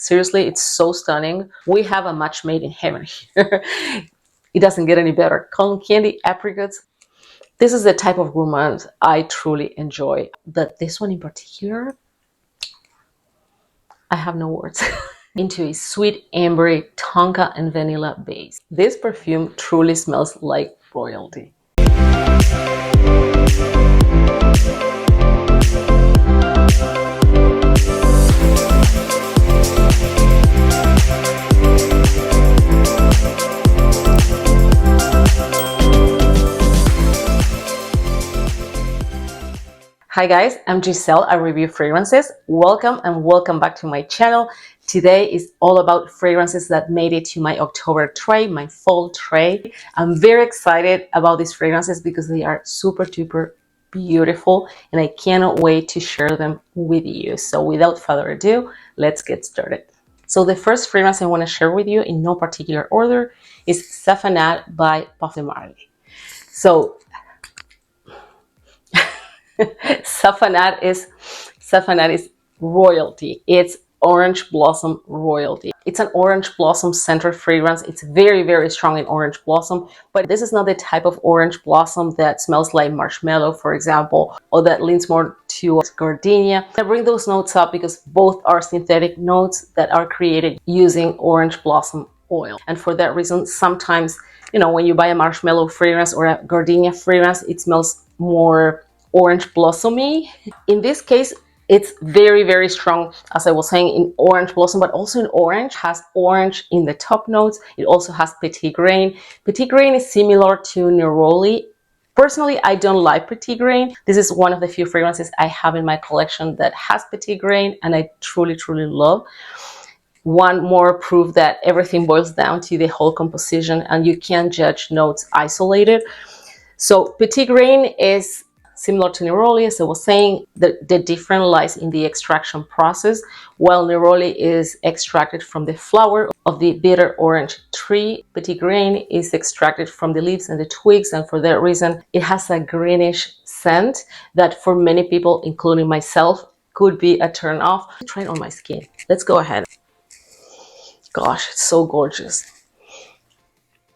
Seriously, it's so stunning. We have a match made in heaven here. It doesn't get any better. Cotton candy, apricots. This is the type of gourmand I truly enjoy. But this one in particular, I have no words. Into a sweet, ambery, tonka and vanilla base. This perfume truly smells like royalty. Hi guys, I'm Giselle. I review fragrances. Welcome and welcome back to my channel. Today is all about fragrances that made it to my October tray, my fall tray. I'm very excited about these fragrances because they are super duper beautiful and I cannot wait to share them with you. So without further ado, let's get started. So the first fragrance I want to share with you in no particular order is Saffanat by Perfumes. So Saffanat is royalty. It's orange blossom royalty. It's an orange blossom centered fragrance. It's very, very strong in orange blossom, but this is not the type of orange blossom that smells like marshmallow, for example, or that leans more towards gardenia. I bring those notes up because both are synthetic notes that are created using orange blossom oil. And for that reason, sometimes, you know, when you buy a marshmallow fragrance or a gardenia fragrance, it smells more orange blossomy. In this case, it's very, very strong, as I was saying, in orange blossom, but also in orange. It has orange in the top notes. It also has petit grain. Petit grain is similar to neroli. Personally, I don't like petit grain. This is one of the few fragrances I have in my collection that has petit grain, and I truly, truly love. One more proof that everything boils down to the whole composition, and you can't judge notes isolated. So petit grain is similar to neroli, as I was saying. The difference lies in the extraction process. While neroli is extracted from the flower of the bitter orange tree, petit grain is extracted from the leaves and the twigs, and for that reason, it has a greenish scent that for many people, including myself, could be a turn off. Try it on my skin. Let's go ahead. Gosh, it's so gorgeous.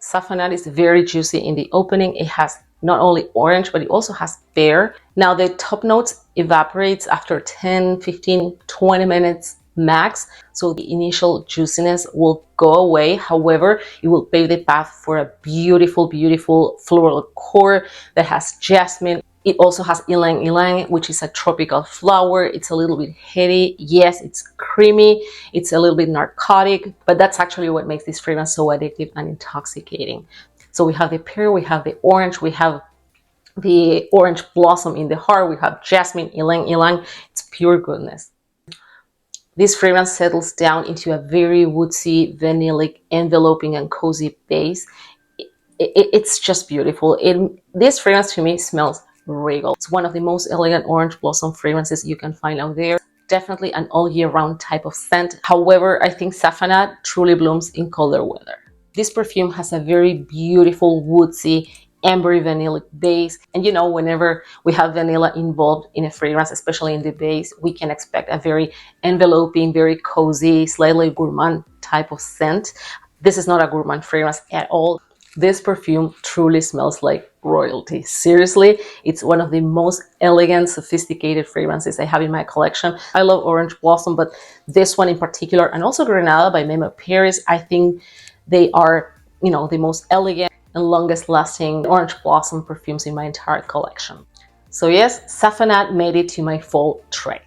Saffanat is very juicy in the opening. It has not only orange, but it also has pear. Now the top notes evaporates after 10, 15, 20 minutes max. So the initial juiciness will go away. However, it will pave the path for a beautiful, beautiful floral core that has jasmine. It also has 𝘿𝙁𝙎, which is a tropical flower. It's a little bit heady. Yes, it's creamy. It's a little bit narcotic, but that's actually what makes this fragrance so addictive and intoxicating. So we have the pear, we have the orange, we have the orange blossom in the heart, we have jasmine, 𝘿𝙁𝙎. It's pure goodness. This fragrance settles down into a very woodsy, vanillic, enveloping and cozy base. It's just beautiful. This fragrance to me smells regal. It's one of the most elegant orange blossom fragrances you can find out there. Definitely an all year round type of scent. However, I think Saffanat truly blooms in colder weather. This perfume has a very beautiful, woodsy, ambery vanillic base. And you know, whenever we have vanilla involved in a fragrance, especially in the base, we can expect a very enveloping, very cozy, slightly gourmand type of scent. This is not a gourmand fragrance at all. This perfume truly smells like royalty. Seriously, it's one of the most elegant, sophisticated fragrances I have in my collection. I love orange blossom, but this one in particular, and also Grenada by Meme Paris, I think they are, you know, the most elegant and longest lasting orange blossom perfumes in my entire collection. So yes, Saffanat made it to my fall tray.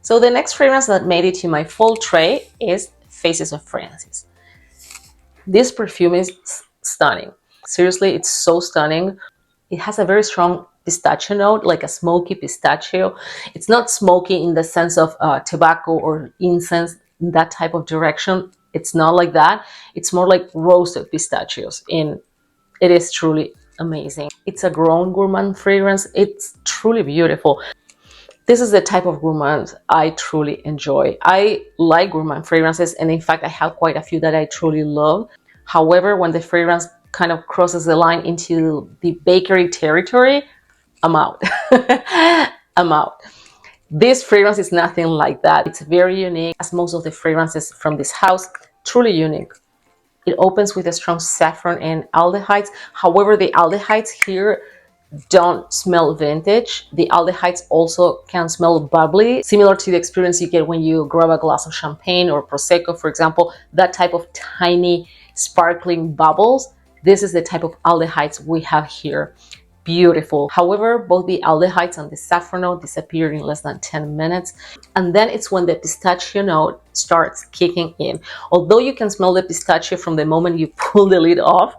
So the next fragrance that made it to my fall tray is Faces of Fragrances. This perfume is stunning. Seriously, it's so stunning. It has a very strong pistachio note, like a smoky pistachio. It's not smoky in the sense of tobacco or incense, in that type of direction. It's not like that. It's more like roasted pistachios, and it is truly amazing. It's a grown gourmand fragrance. It's truly beautiful. This is the type of gourmand I truly enjoy. I like gourmand fragrances, and in fact, I have quite a few that I truly love. However, when the fragrance kind of crosses the line into the bakery territory, I'm out. I'm out. This fragrance is nothing like that. It's very unique, as most of the fragrances from this house, truly unique. It opens with a strong saffron and aldehydes. However, the aldehydes here don't smell vintage. The aldehydes also can smell bubbly, similar to the experience you get when you grab a glass of champagne or prosecco, for example, that type of tiny sparkling bubbles. This is the type of aldehydes we have here. Beautiful. However, both the aldehydes and the saffron note disappear in less than 10 minutes. And then it's when the pistachio note starts kicking in. Although you can smell the pistachio from the moment you pull the lid off,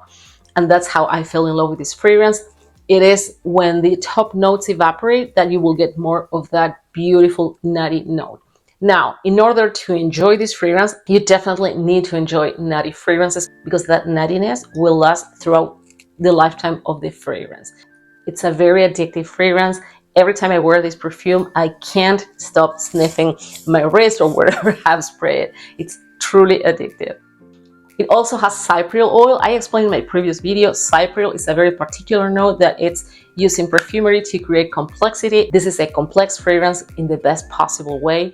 and that's how I fell in love with this fragrance. It is when the top notes evaporate that you will get more of that beautiful nutty note. Now, in order to enjoy this fragrance, you definitely need to enjoy nutty fragrances because that nuttiness will last throughout the lifetime of the fragrance. It's a very addictive fragrance. Every time I wear this perfume, I can't stop sniffing my wrist or wherever I've sprayed it. It's truly addictive. It also has cypriol oil. I explained in my previous video, cypriol is a very particular note that it's used in perfumery to create complexity. This is a complex fragrance in the best possible way.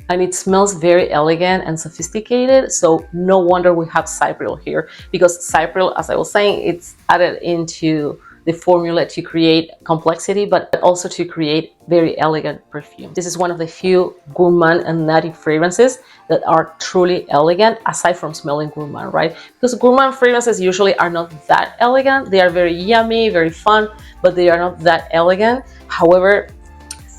And it smells very elegant and sophisticated, so no wonder we have cypriol here, because cypriol, as I was saying, it's added into the formula to create complexity, but also to create very elegant perfume. This is one of the few gourmand and nutty fragrances that are truly elegant, aside from smelling gourmand, right? Because gourmand fragrances usually are not that elegant. They are very yummy, very fun, but they are not that elegant. However,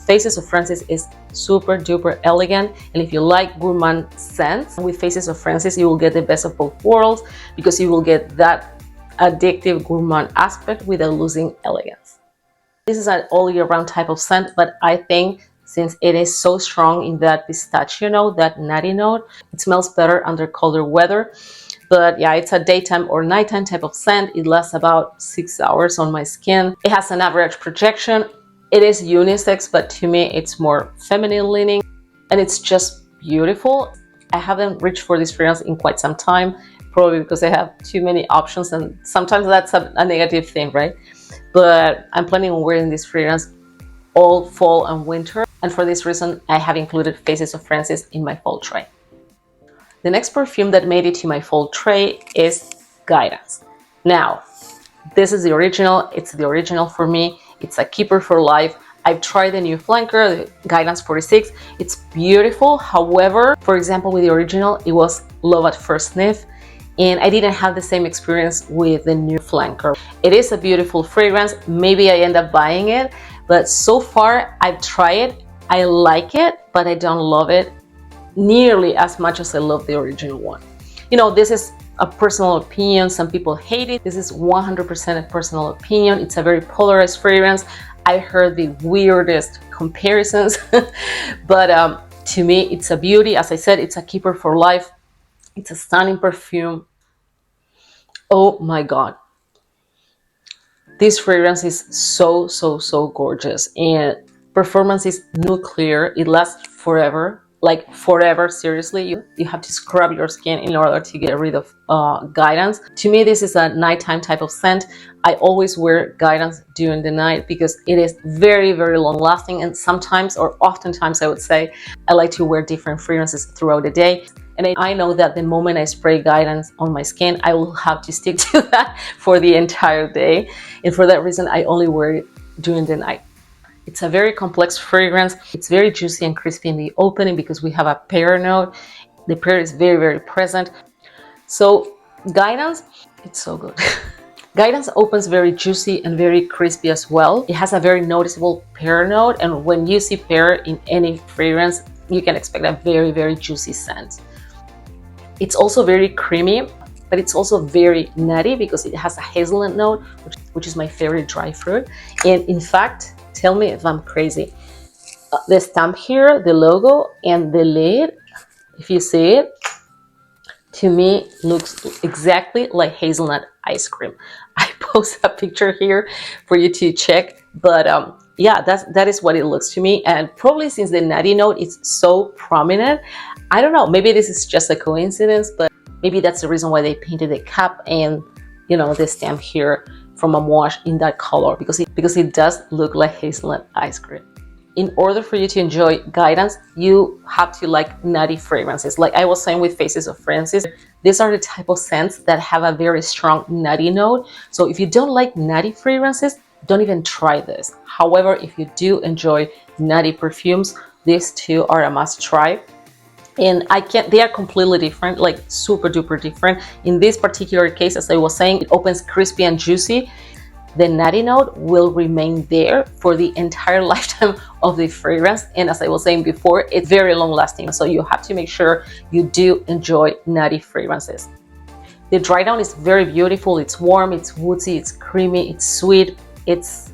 Faces of Francis is super duper elegant, and if you like gourmand scents, with Faces of Francis you will get the best of both worlds, because you will get that addictive gourmand aspect without losing elegance. This is an all year round type of scent, but I think since it is so strong in that pistachio note, that nutty note, it smells better under colder weather. But yeah, it's a daytime or nighttime type of scent. It lasts about 6 hours on my skin. It has an average projection. It is unisex, but to me it's more feminine leaning, and it's just beautiful. I haven't reached for this fragrance in quite some time, probably because I have too many options, and sometimes that's a negative thing, right? But I'm planning on wearing this fragrance all fall and winter, and for this reason I have included Faces of Francis in my fall tray. The next perfume that made it to my fall tray is Guidance. Now, this is the original. It's the original for me. It's a keeper for life. I've tried the new flanker, the Guidance 46. It's beautiful. However, for example, with the original, it was love at first sniff, and I didn't have the same experience with the new flanker. It is a beautiful fragrance. Maybe I end up buying it, but so far I've tried it. I like it, but I don't love it nearly as much as I love the original one. You know, this is a personal opinion. Some people hate it. This is 100% a personal opinion. It's a very polarized fragrance. I heard the weirdest comparisons, but to me, it's a beauty. As I said, it's a keeper for life. It's a stunning perfume. Oh my God. This fragrance is so gorgeous, and performance is nuclear. It lasts forever. Like forever, seriously. You have to scrub your skin in order to get rid of Guidance. To me, this is a nighttime type of scent. I always wear Guidance during the night because it is very long lasting, and sometimes, or oftentimes I would say, I like to wear different fragrances throughout the day. And I know that the moment I spray Guidance on my skin, I will have to stick to that for the entire day. And for that reason, I only wear it during the night. It's a very complex fragrance. It's very juicy and crispy in the opening because we have a pear note. The pear is very present. So Guidance, it's so good. Guidance opens very juicy and very crispy as well. It has a very noticeable pear note, and when you see pear in any fragrance, you can expect a very juicy scent. It's also very creamy, but it's also very nutty because it has a hazelnut note, which is my favorite dry fruit. And in fact, tell me if I'm crazy, the stamp here, the logo, and the lid, if you see it, to me looks exactly like hazelnut ice cream. I post a picture here for you to check, but yeah, that is what it looks to me. And probably since the nutty note is so prominent, I don't know, maybe this is just a coincidence, but maybe that's the reason why they painted the cap and, you know, the stamp here from Amouage in that color, because it does look like hazelnut ice cream. in order for you to enjoy guidance, you have to like nutty fragrances. Like I was saying with Faces of Francis, these are the type of scents that have a very strong nutty note. So if you don't like nutty fragrances, don't even try this. However, if you do enjoy nutty perfumes, these two are a must try. And they are completely different, like super duper different. In this particular case, as I was saying, it opens crispy and juicy. The nutty note will remain there for the entire lifetime of the fragrance. And as I was saying before, it's very long lasting. So you have to make sure you do enjoy nutty fragrances. The dry down is very beautiful. It's warm, it's woodsy, it's creamy, it's sweet. It's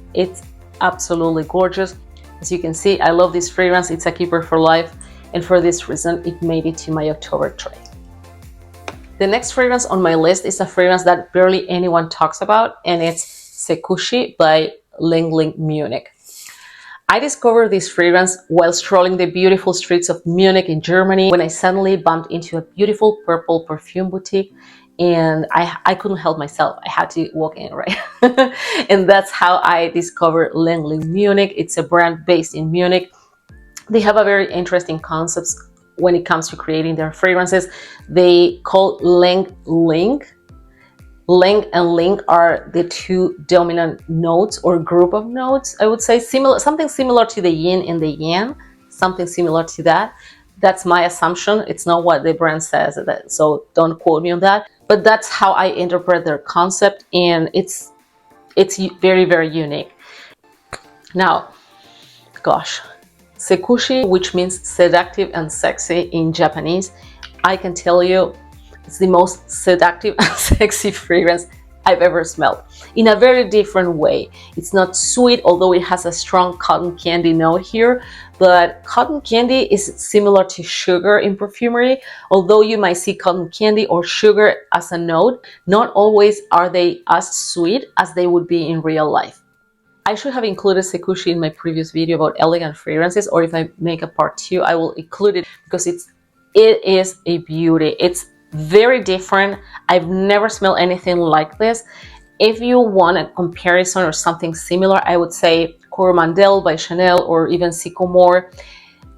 absolutely gorgeous. As you can see, I love this fragrance. It's a keeper for life. And for this reason, it made it to my October tray. The next fragrance on my list is a fragrance that barely anyone talks about, and it's Sekoushi by Ling Munich. I discovered this fragrance while strolling the beautiful streets of Munich in Germany, when I suddenly bumped into a beautiful purple perfume boutique, and I couldn't help myself. I had to walk in, right? And that's how I discovered Ling Munich. It's a brand based in Munich. They have a very interesting concepts when it comes to creating their fragrances. They call Ling. Ling and Ling are the two dominant notes or group of notes, I would say. Something similar to the yin and the yang, something similar to that. That's my assumption. It's not what the brand says, so don't quote me on that. But that's how I interpret their concept, and it's very, very unique. Now, gosh, Sekoushi, which means seductive and sexy in Japanese, I can tell you it's the most seductive and sexy fragrance I've ever smelled, in a very different way. It's not sweet, although it has a strong cotton candy note here, but cotton candy is similar to sugar in perfumery. Although you might see cotton candy or sugar as a note, not always are they as sweet as they would be in real life. I should have included Sekoushi in my previous video about elegant fragrances, or if I make a part 2, I will include it, because it is a beauty. It's very different. I've never smelled anything like this. If you want a comparison or something similar, I would say Coromandel by Chanel or even Sycamore.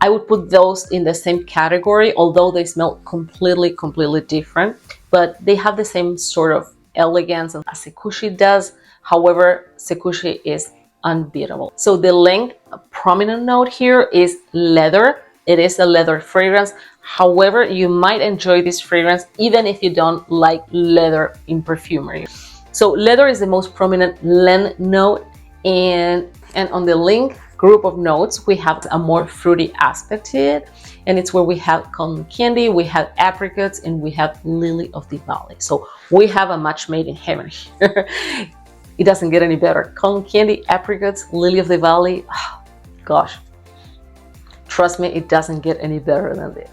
I would put those in the same category, although they smell completely different, but they have the same sort of elegance as Sekoushi does. However, Sekoushi is unbeatable. So the Ling prominent note here is leather. It is a leather fragrance. However, you might enjoy this fragrance even if you don't like leather in perfumery. So leather is the most prominent Len note, and on the Ling group of notes, we have a more fruity aspect to it, and it's where we have cotton candy, we have apricots, and we have lily of the valley. So we have a match made in heaven here. It doesn't get any better. Cotton candy, apricots, lily of the valley. Oh, gosh, trust me, it doesn't get any better than this.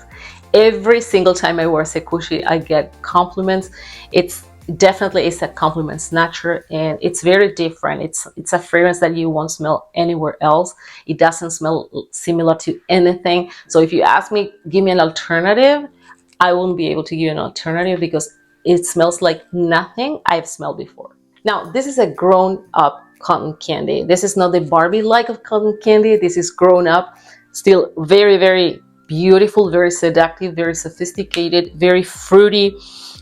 Every single time I wear Sekoushi, I get compliments. It's definitely a compliment snatcher, and it's very different. It's a fragrance that you won't smell anywhere else. It doesn't smell similar to anything. So if you ask me, give me an alternative, I won't be able to give you an alternative, because it smells like nothing I've smelled before. Now, this is a grown-up cotton candy. This is not the Barbie-like of cotton candy. This is grown up, still very beautiful, very seductive, very sophisticated, very fruity,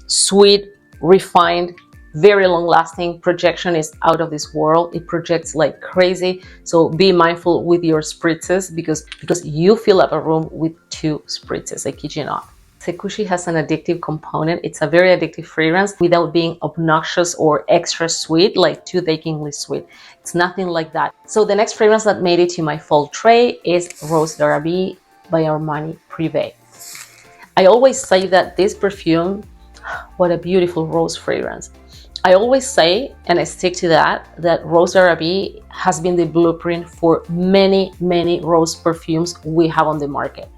sweet, refined, very long-lasting. Projection is out of this world. It projects like crazy. So be mindful with your spritzes, because you fill up a room with 2 spritzes, I kid you not. Sekoushi has an addictive component. It's a very addictive fragrance without being obnoxious or extra sweet, like tooth-achingly sweet. It's nothing like that. So the next fragrance that made it to my fall tray is Rose d'Arabie by Armani Prive. I always say that this perfume, what a beautiful rose fragrance. I always say, and I stick to that Rose d'Arabie has been the blueprint for many rose perfumes we have on the market,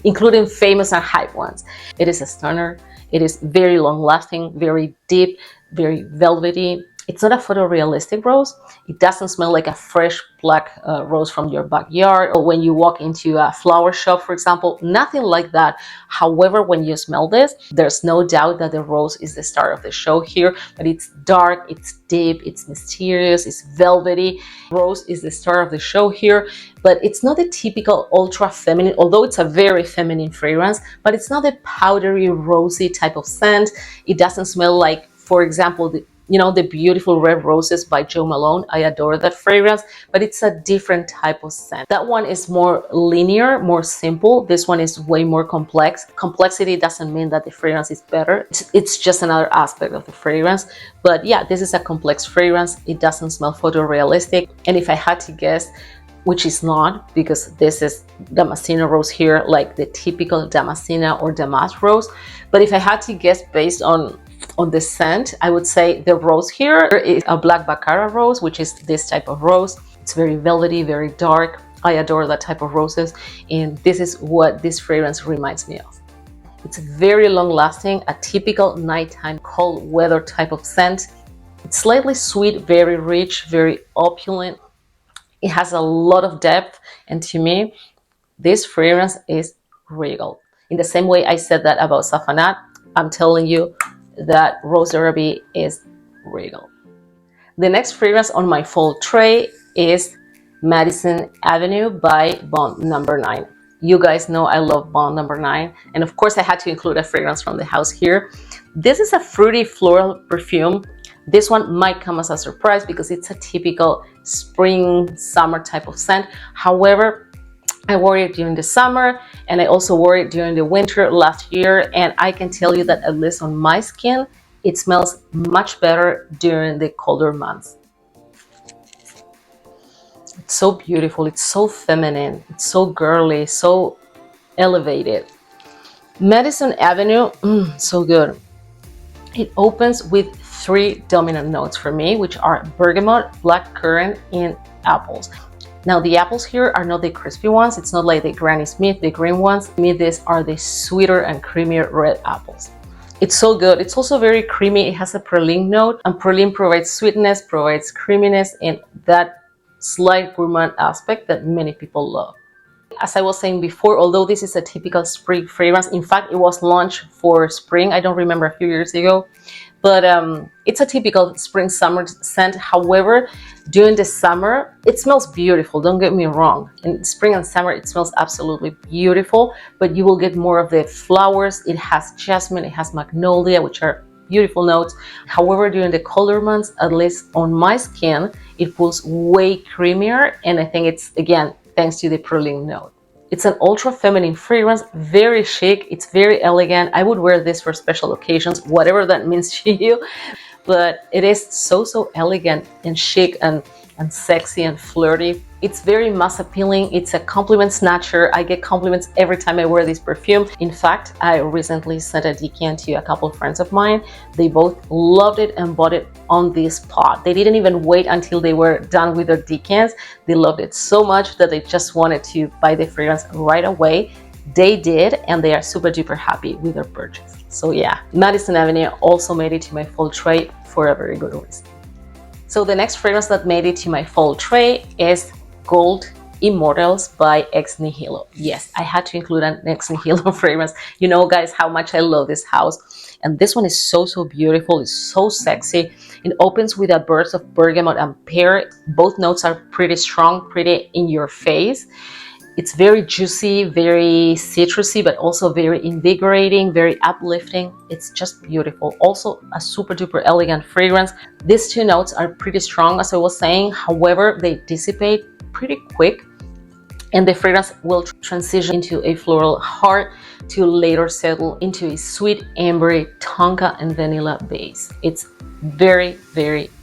including famous and hype ones. It is a stunner. It is very long lasting, very deep, very velvety. It's not a photorealistic rose. It doesn't smell like a fresh black rose from your backyard, or when you walk into a flower shop, for example. Nothing like that. However, when you smell this, there's no doubt that the rose is the star of the show here. But it's dark, it's deep, it's mysterious, it's velvety. Rose is the star of the show here, but it's not the typical ultra feminine, although it's a very feminine fragrance, but it's not a powdery, rosy type of scent. It doesn't smell like, for example, the beautiful red roses by Jo Malone. I adore that fragrance, but it's a different type of scent. That one is more linear, more simple. This one is way more complex. Complexity doesn't mean that the fragrance is better. It's just another aspect of the fragrance. But yeah, this is a complex fragrance. It doesn't smell photorealistic. And if I had to guess, which is not, because this is Damasceno rose here, like the typical Damascena or damask rose. But if I had to guess based on the scent, I would say the rose here is a black Baccarat rose, which is this type of rose. It's very velvety, very dark. I adore that type of roses, and this is what this fragrance reminds me of. It's very long lasting, a typical nighttime cold weather type of scent. It's slightly sweet, very rich, very opulent. It has a lot of depth, and to me, this fragrance is regal. In the same way I said that about Safanat, I'm telling you that Rose d'Arabie is regal. The next fragrance on my fall tray is Madison Avenue by Bond No. 9. You guys know I love Bond No. 9, and of course I had to include a fragrance from the house here. This is a fruity floral perfume. This one might come as a surprise because it's a typical spring, summer type of scent. However, I wore it during the summer, and I also wore it during the winter last year, and I can tell you that at least on my skin, it smells much better during the colder months. It's so beautiful, it's so feminine, it's so girly, so elevated. Madison Avenue, so good. It opens with 3 dominant notes for me, which are bergamot, blackcurrant, and apples. Now the apples here are not the crispy ones. It's not like the Granny Smith, the green ones. To me, these are the sweeter and creamier red apples. It's so good. It's also very creamy. It has a praline note, and praline provides sweetness, provides creaminess, and that slight gourmand aspect that many people love. As I was saying before, although this is a typical spring fragrance, in fact, it was launched for spring. I don't remember, a few years ago. But it's a typical spring summer scent. However, during the summer, it smells beautiful, don't get me wrong. In spring and summer, it smells absolutely beautiful, but you will get more of the flowers. It has jasmine, it has magnolia, which are beautiful notes. However, during the colder months, at least on my skin, it feels way creamier, and I think it's, again, thanks to the praline note. It's an ultra feminine fragrance, very chic, it's very elegant. I would wear this for special occasions, whatever that means to you. But it is so elegant and chic and sexy and flirty. It's very mass appealing. It's a compliment snatcher. I get compliments every time I wear this perfume. In fact, I recently sent a decant to a couple of friends of mine. They both loved it and bought it on the spot. They didn't even wait until they were done with their decants. They loved it so much that they just wanted to buy the fragrance right away. They did, and they are super duper happy with their purchase. So yeah, Madison Avenue also made it to my fall tray for a very good reason. So the next fragrance that made it to my fall tray is Gold Immortals by Ex Nihilo. Yes, I had to include an Ex Nihilo fragrance. You know, guys, how much I love this house. And this one is so beautiful. It's so sexy. It opens with a burst of bergamot and pear. Both notes are pretty strong, pretty in your face. It's very juicy, very citrusy, but also very invigorating, very uplifting. It's just beautiful. Also a super duper elegant fragrance. These 2 notes are pretty strong, as I was saying. However, they dissipate pretty quick, and the fragrance will transition into a floral heart to later settle into a sweet, ambery, tonka and vanilla base. It's very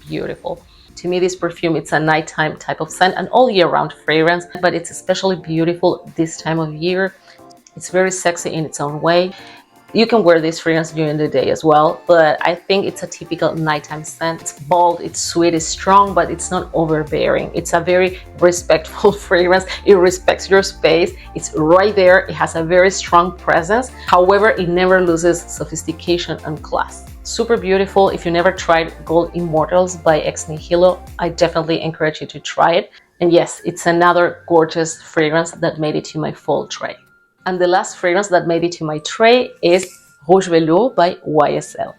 beautiful. To me, this perfume, it's a nighttime type of scent, an all year round fragrance, but it's especially beautiful this time of year. It's very sexy in its own way. You can wear this fragrance during the day as well, but I think it's a typical nighttime scent. It's bold, it's sweet, it's strong, but it's not overbearing. It's a very respectful fragrance. It respects your space. It's right there. It has a very strong presence. However, it never loses sophistication and class. Super beautiful. If you never tried Gold Immortals by 𝘿𝑗, I definitely encourage you to try it. And yes, it's another gorgeous fragrance that made it to my fall tray. And the last fragrance that made it to my tray is Rouge Velours by YSL.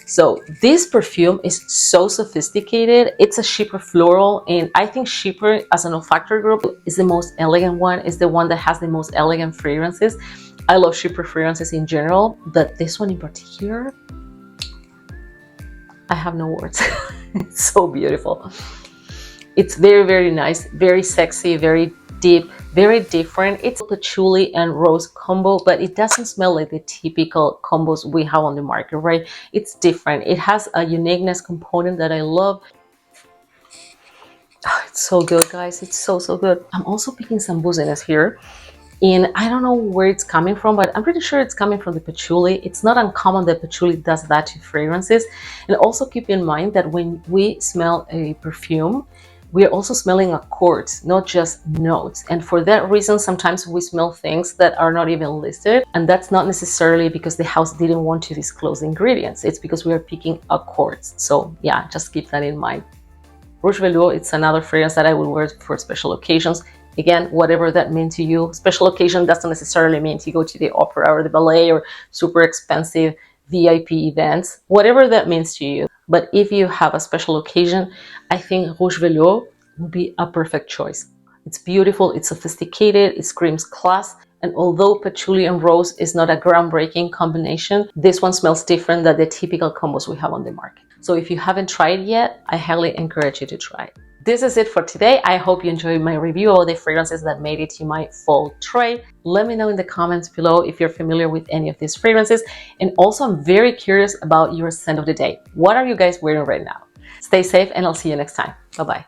So this perfume is so sophisticated. It's a Chypre floral, and I think Chypre as an olfactory group is the most elegant one, is the one that has the most elegant fragrances. I love Chypre fragrances in general, but this one in particular, I have no words. It's so beautiful. It's very, very nice, very sexy, very deep, very different. It's patchouli and rose combo, but it doesn't smell like the typical combos we have on the market, right? It's different. It has a uniqueness component that I love. Oh, it's so good, guys. It's so, so good. I'm also picking some booziness here. And I don't know where it's coming from, but I'm pretty sure it's coming from the patchouli. It's not uncommon that patchouli does that to fragrances. And also keep in mind that when we smell a perfume, we are also smelling accords, not just notes. And for that reason, sometimes we smell things that are not even listed. And that's not necessarily because the house didn't want to disclose ingredients. It's because we are picking accords. So yeah, just keep that in mind. Rouge Velours, it's another fragrance that I would wear for special occasions. Again, whatever that means to you. Special occasion doesn't necessarily mean to go to the opera or the ballet or super expensive VIP events, whatever that means to you. But if you have a special occasion, I think Rouge Velours would be a perfect choice. It's beautiful, it's sophisticated, it screams class. And although patchouli and rose is not a groundbreaking combination, this one smells different than the typical combos we have on the market. So if you haven't tried it yet, I highly encourage you to try it. This is it for today. I hope you enjoyed my review of the fragrances that made it to my fall tray. Let me know in the comments below if you're familiar with any of these fragrances. And also, I'm very curious about your scent of the day. What are you guys wearing right now? Stay safe, and I'll see you next time. Bye-bye.